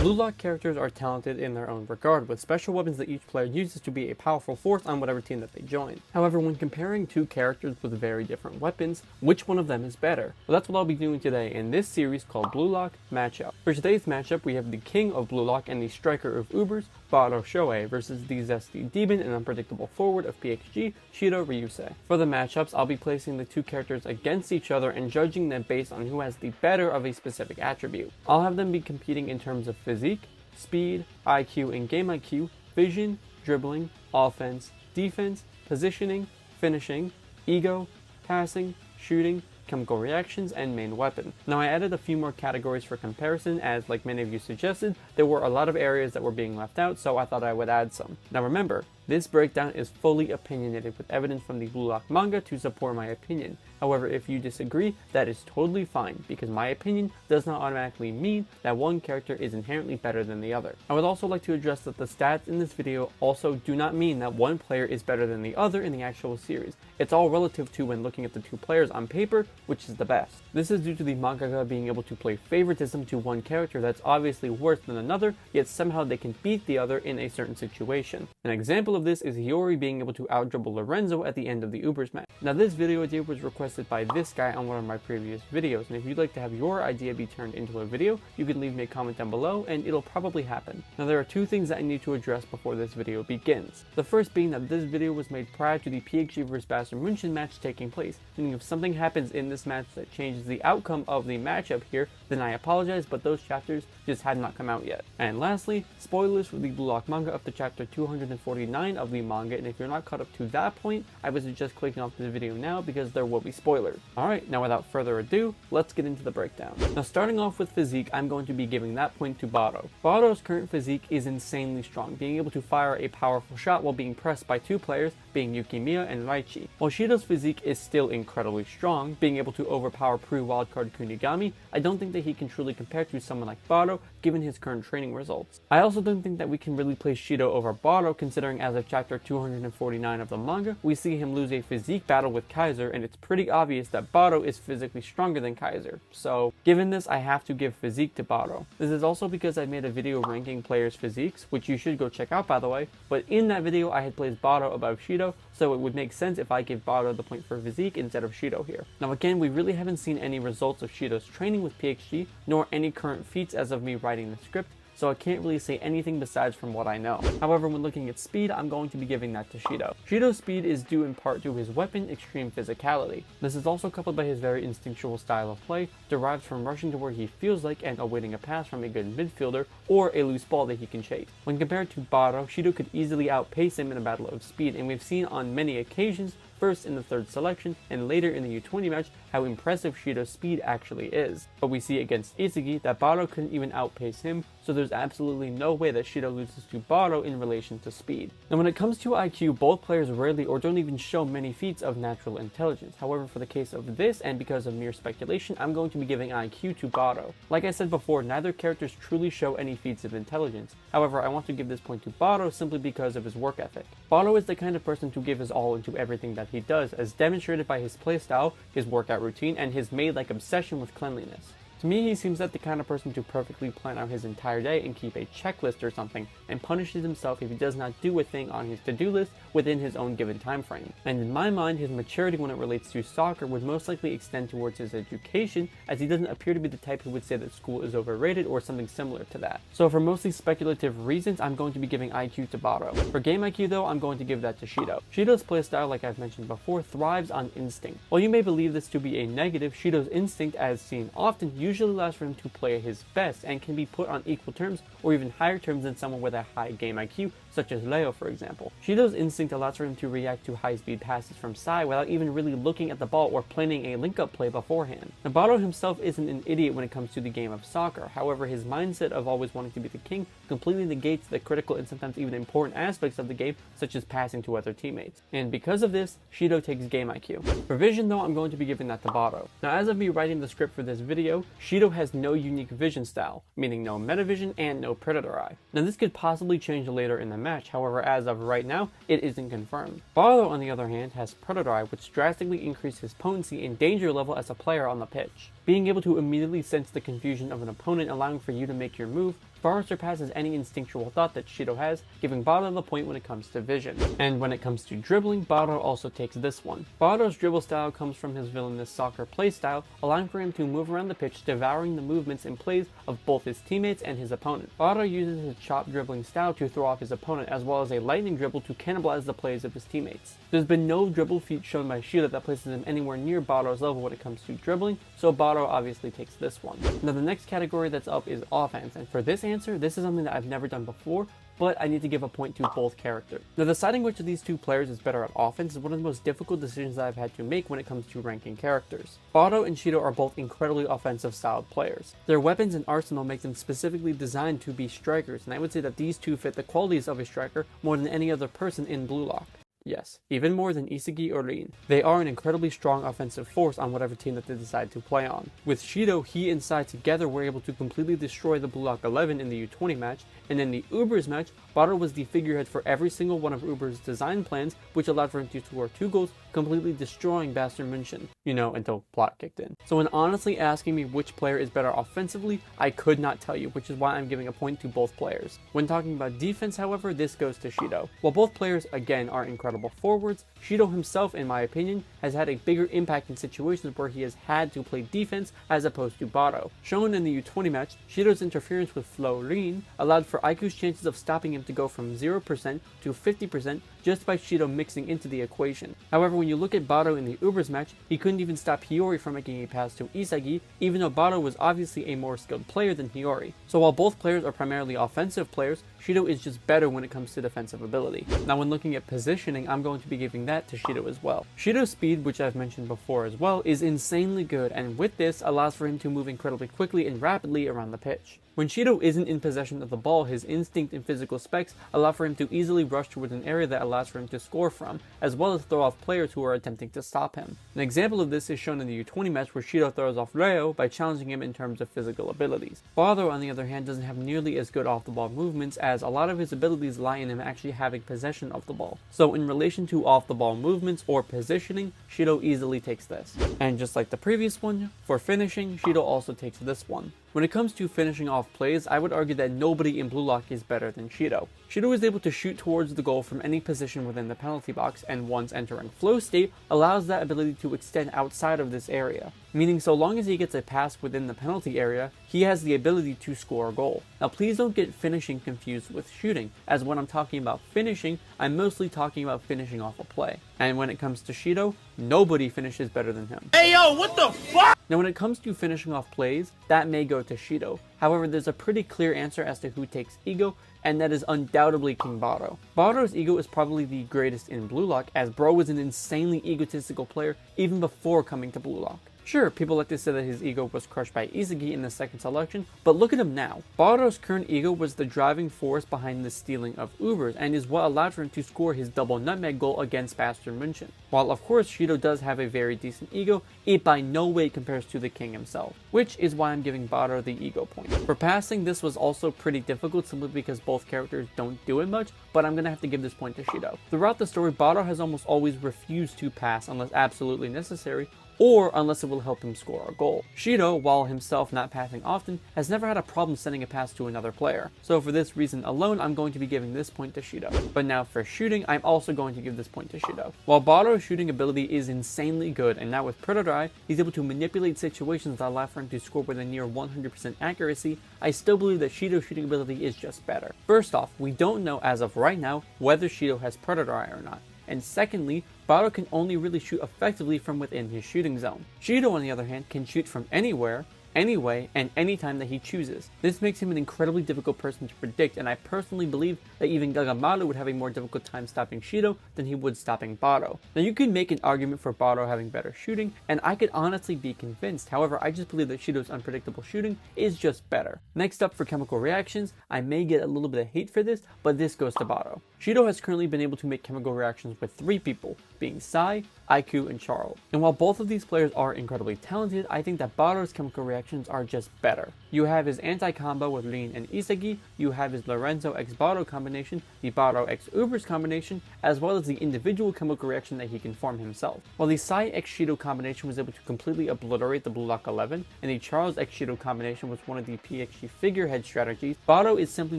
Blue Lock characters are talented in their own regard, with special weapons that each player uses to be a powerful force on whatever team that they join. However, when comparing two characters with very different weapons, which one of them is better? Well, that's what I'll be doing today in this series called Blue Lock Matchup. For today's matchup, we have the king of Blue Lock and the striker of Ubers, Barou Shoei, versus the zesty demon and unpredictable forward of PXG, Shidou Ryusei. For the matchups, I'll be placing the two characters against each other and judging them based on who has the better of a specific attribute. I'll have them be competing in terms of physique, speed, IQ and game IQ, vision, dribbling, offense, defense, positioning, finishing, ego, passing, shooting, chemical reactions, and main weapon. Now I added a few more categories for comparison as, like many of you suggested, there were a lot of areas that were being left out, so I thought I would add some. Now remember, this breakdown is fully opinionated with evidence from the Blue Lock manga to support my opinion. However, if you disagree, that is totally fine, because my opinion does not automatically mean that one character is inherently better than the other. I would also like to address that the stats in this video also do not mean that one player is better than the other in the actual series. It's all relative to when looking at the two players on paper, which is the best. This is due to the mangaka being able to play favoritism to one character that's obviously worse than another, yet somehow they can beat the other in a certain situation. An example of this is Hiyori being able to outdribble Lorenzo at the end of the Ubers match. Now this video idea was requested by this guy on one of my previous videos, and if you'd like to have your idea be turned into a video, you can leave me a comment down below and it'll probably happen. Now there are two things that I need to address before this video begins. The first being that this video was made prior to the PXG vs Bayern München match taking place, meaning if something happens in this match that changes the outcome of the matchup here, then I apologize, but those chapters just had not come out yet. And lastly, spoilers for the Blue Lock manga up to chapter 249 of the manga, and if you're not caught up to that point, I would suggest clicking off this video now because there will be spoilers. Alright, now without further ado, let's get into the breakdown. Now starting off with physique, I'm going to be giving that point to Barou. Barou's current physique is insanely strong, being able to fire a powerful shot while being pressed by two players, being Yukimiya and Raichi. While Shidou's physique is still incredibly strong, being able to overpower pre-wildcard Kunigami, I don't think that he can truly compare to someone like Barou, given his current training results. I also don't think that we can really place Shidou over Barou, considering as of chapter 249 of the manga, we see him lose a physique battle with Kaiser, and it's pretty obvious that Barou is physically stronger than Kaiser. So, given this, I have to give physique to Barou. This is also because I made a video ranking players' physiques, which you should go check out by the way, but in that video I had placed Barou above Shidou, so it would make sense if I give Barou the point for physique instead of Shidou here. Now again, we really haven't seen any results of Shidou's training with PXG, nor any current feats as of me writing the script, so I can't really say anything besides from what I know. However, when looking at speed, I'm going to be giving that to Shidou. Shidou's speed is due in part to his weapon, extreme physicality. This is also coupled by his very instinctual style of play, derived from rushing to where he feels like and awaiting a pass from a good midfielder or a loose ball that he can chase. When compared to Barou, Shidou could easily outpace him in a battle of speed, and we've seen on many occasions, first in the third selection and later in the U20 match, how impressive Shidou's speed actually is. But we see against Isagi that Barou couldn't even outpace him, so there's absolutely no way that Shidou loses to Barou in relation to speed. Now when it comes to IQ, both players rarely or don't even show many feats of natural intelligence. However, for the case of this, and because of mere speculation, I'm going to be giving IQ to Barou. Like I said before, neither characters truly show any feats of intelligence. However, I want to give this point to Barou simply because of his work ethic. Barou is the kind of person to give his all into everything that he does, as demonstrated by his playstyle, his workout routine, and his maid-like obsession with cleanliness. To me, he seems like the kind of person to perfectly plan out his entire day and keep a checklist or something, and punishes himself if he does not do a thing on his to-do list within his own given time frame. And in my mind, his maturity when it relates to soccer would most likely extend towards his education, as he doesn't appear to be the type who would say that school is overrated or something similar to that. So for mostly speculative reasons, I'm going to be giving IQ to Barou. For game IQ though, I'm going to give that to Shidou. Shidou's playstyle, like I've mentioned before, thrives on instinct. While you may believe this to be a negative, Shidou's instinct, as seen often, usually allows for him to play his best and can be put on equal terms or even higher terms than someone with a high game IQ, such as Leo for example. Shidou's instinct allows for him to react to high-speed passes from side without even really looking at the ball or planning a link-up play beforehand. Now Barou himself isn't an idiot when it comes to the game of soccer, however his mindset of always wanting to be the king completely negates the critical and sometimes even important aspects of the game, such as passing to other teammates. And because of this, Shidou takes game IQ. For vision though, I'm going to be giving that to Barou. Now as of me writing the script for this video, Shidou has no unique vision style, meaning no metavision and no predator eye. Now this could possibly change later in the match, however as of right now, it isn't confirmed. Barou on the other hand has predator eye, which drastically increases his potency and danger level as a player on the pitch. Being able to immediately sense the confusion of an opponent, allowing for you to make your move, far surpasses any instinctual thought that Shidou has, giving Barou the point when it comes to vision. And when it comes to dribbling, Barou also takes this one. Barou's dribble style comes from his villainous soccer playstyle, allowing for him to move around the pitch, devouring the movements and plays of both his teammates and his opponent. Barou uses his chop dribbling style to throw off his opponent, as well as a lightning dribble to cannibalize the plays of his teammates. There's been no dribble feat shown by Shidou that places him anywhere near Barou's level when it comes to dribbling, so Barou obviously takes this one. Now the next category that's up is offense, and for this answer, this is something that I've never done before, but I need to give a point to both characters. Now deciding which of these two players is better at offense is one of the most difficult decisions that I've had to make when it comes to ranking characters. Barou and Shidou are both incredibly offensive styled players. Their weapons and arsenal make them specifically designed to be strikers, and I would say that these two fit the qualities of a striker more than any other person in BLUELOCK. Yes, even more than Isagi or Rin. They are an incredibly strong offensive force on whatever team that they decide to play on. With Shidou, he and Sai together were able to completely destroy the BLUELOCK 11 in the U20 match, and in the Ubers match, Barou was the figurehead for every single one of Ubers' design plans, which allowed for him to score 2 goals, completely destroying Bayern München. You know, until plot kicked in. So when honestly asking me which player is better offensively, I could not tell you, which is why I'm giving a point to both players. When talking about defense, however, this goes to Shidou. While both players, again, are incredible forwards, Shidou himself, in my opinion, has had a bigger impact in situations where he has had to play defense as opposed to Barou. Shown in the U20 match, Shidou's interference with Flo Rin allowed for Aiku's chances of stopping him to go from 0% to 50% just by Shidou mixing into the equation. However, when you look at Barou in the Ubers match, he couldn't even stop Hiyori from making a pass to Isagi, even though Barou was obviously a more skilled player than Hiyori. So while both players are primarily offensive players, Shidou is just better when it comes to defensive ability. Now when looking at positioning, I'm going to be giving that to Shidou as well. Shidou's speed, which I've mentioned before as well, is insanely good, and with this allows for him to move incredibly quickly and rapidly around the pitch. When Shidou isn't in possession of the ball, his instinct and physical specs allow for him to easily rush towards an area that allows for him to score from, as well as throw off players who are attempting to stop him. An example of this is shown in the U20 match where Shidou throws off Reo by challenging him in terms of physical abilities. Barou, on the other hand, doesn't have nearly as good off-the-ball movements, as a lot of his abilities lie in him actually having possession of the ball. So in relation to off-the-ball movements or positioning, Shidou easily takes this. And just like the previous one, for finishing, Shidou also takes this one. When it comes to finishing off plays, I would argue that nobody in BLUELOCK is better than Shidou. Shidou is able to shoot towards the goal from any position within the penalty box, and once entering flow state, allows that ability to extend outside of this area. Meaning so long as he gets a pass within the penalty area, he has the ability to score a goal. Now please don't get finishing confused with shooting, as when I'm talking about finishing, I'm mostly talking about finishing off a play. And when it comes to Shidou, nobody finishes better than him. Hey yo, what the fuck? Now when it comes to finishing off plays, that may go to Shidou. However, there's a pretty clear answer as to who takes Ego, and that is undoubtedly King Barou. Barou's ego is probably the greatest in BLUELOCK, as bro was an insanely egotistical player even before coming to BLUELOCK. Sure, people like to say that his ego was crushed by Isagi in the second selection, but look at him now. Barou's current ego was the driving force behind the stealing of Ubers, and is what allowed for him to score his double nutmeg goal against Bayern München. While of course Shidou does have a very decent ego, it by no way compares to the king himself, which is why I'm giving Barou the ego point. For passing, this was also pretty difficult simply because both characters don't do it much, but I'm gonna have to give this point to Shidou. Throughout the story, Barou has almost always refused to pass unless absolutely necessary, or unless it will help him score a goal. Shidou, while himself not passing often, has never had a problem sending a pass to another player. So for this reason alone, I'm going to be giving this point to Shidou. But now for shooting, I'm also going to give this point to Shidou. While Barou's shooting ability is insanely good, and now with Predator Eye, he's able to manipulate situations that allow for him to score with a near 100% accuracy, I still believe that Shidou's shooting ability is just better. First off, we don't know as of right now whether Shidou has Predator Eye or not. And secondly, Barou can only really shoot effectively from within his shooting zone. Shidou, on the other hand, can shoot from anywhere, anyway, and anytime that he chooses. This makes him an incredibly difficult person to predict, and I personally believe that even Gagamaru would have a more difficult time stopping Shidou than he would stopping Barou. Now you could make an argument for Barou having better shooting, and I could honestly be convinced. However, I just believe that Shidou's unpredictable shooting is just better. Next up for chemical reactions, I may get a little bit of hate for this, but this goes to Barou. Shidou has currently been able to make chemical reactions with 3 people, being Sai, Aiku, and Charles. And while both of these players are incredibly talented, I think that Barou's chemical reactions are just better. You have his anti-combo with Rin and Isagi, you have his Lorenzo x Barou combination, the Barou x Ubers combination, as well as the individual chemical reaction that he can form himself. While the Sai x Shidou combination was able to completely obliterate the BLUELOCK 11, and the Charles x Shidou combination was one of the PXG figurehead strategies, Barou is simply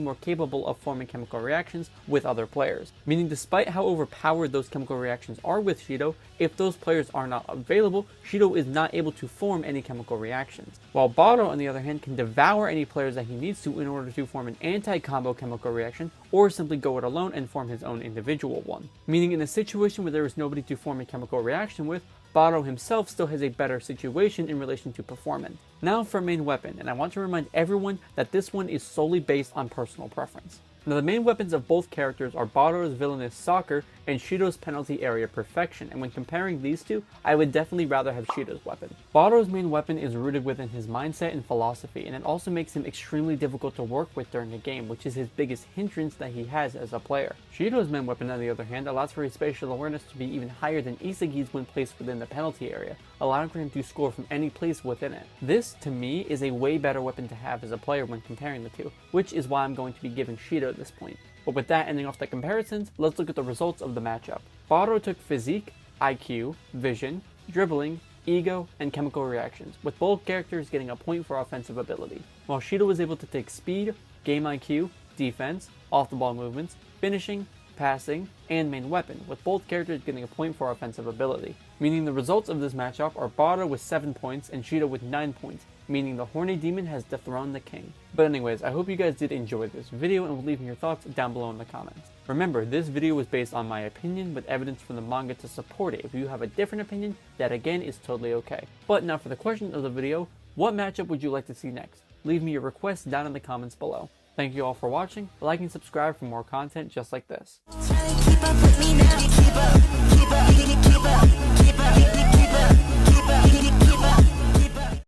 more capable of forming chemical reactions with other players. Meaning despite how overpowered those chemical reactions are with Shidou, if those players are not available, Shidou is not able to form any chemical reactions. While Barou, on the other hand, can devour any players that he needs to in order to form an anti-combo chemical reaction, or simply go it alone and form his own individual one. Meaning in a situation where there is nobody to form a chemical reaction with, Barou himself still has a better situation in relation to performance. Now for main weapon, and I want to remind everyone that this one is solely based on personal preference. Now the main weapons of both characters are Barou's villainous soccer and Shidou's penalty area perfection, and when comparing these two, I would definitely rather have Shidou's weapon. Barou's main weapon is rooted within his mindset and philosophy, and it also makes him extremely difficult to work with during the game, which is his biggest hindrance that he has as a player. Shidou's main weapon, on the other hand, allows for his spatial awareness to be even higher than Isagi's when placed within the penalty area, allowing for him to score from any place within it. This, to me, is a way better weapon to have as a player when comparing the two, which is why I'm going to be giving Shidou at this point. But with that ending off the comparisons, let's look at the results of the matchup. Barou took Physique, IQ, Vision, Dribbling, Ego, and Chemical Reactions, with both characters getting a point for offensive ability, while Shidou was able to take Speed, Game IQ, Defense, Off-the-ball movements, Finishing, Passing, and Main Weapon, with both characters getting a point for offensive ability. Meaning the results of this matchup are Barou with 7 points and Shidou with 9 points, meaning the horny demon has dethroned the king. But anyways, I hope you guys did enjoy this video and will leave me your thoughts down below in the comments. Remember, this video was based on my opinion with evidence from the manga to support it. If you have a different opinion, that again is totally okay. But now for the question of the video, what matchup would you like to see next? Leave me your requests down in the comments below. Thank you all for watching, like and subscribe for more content just like this.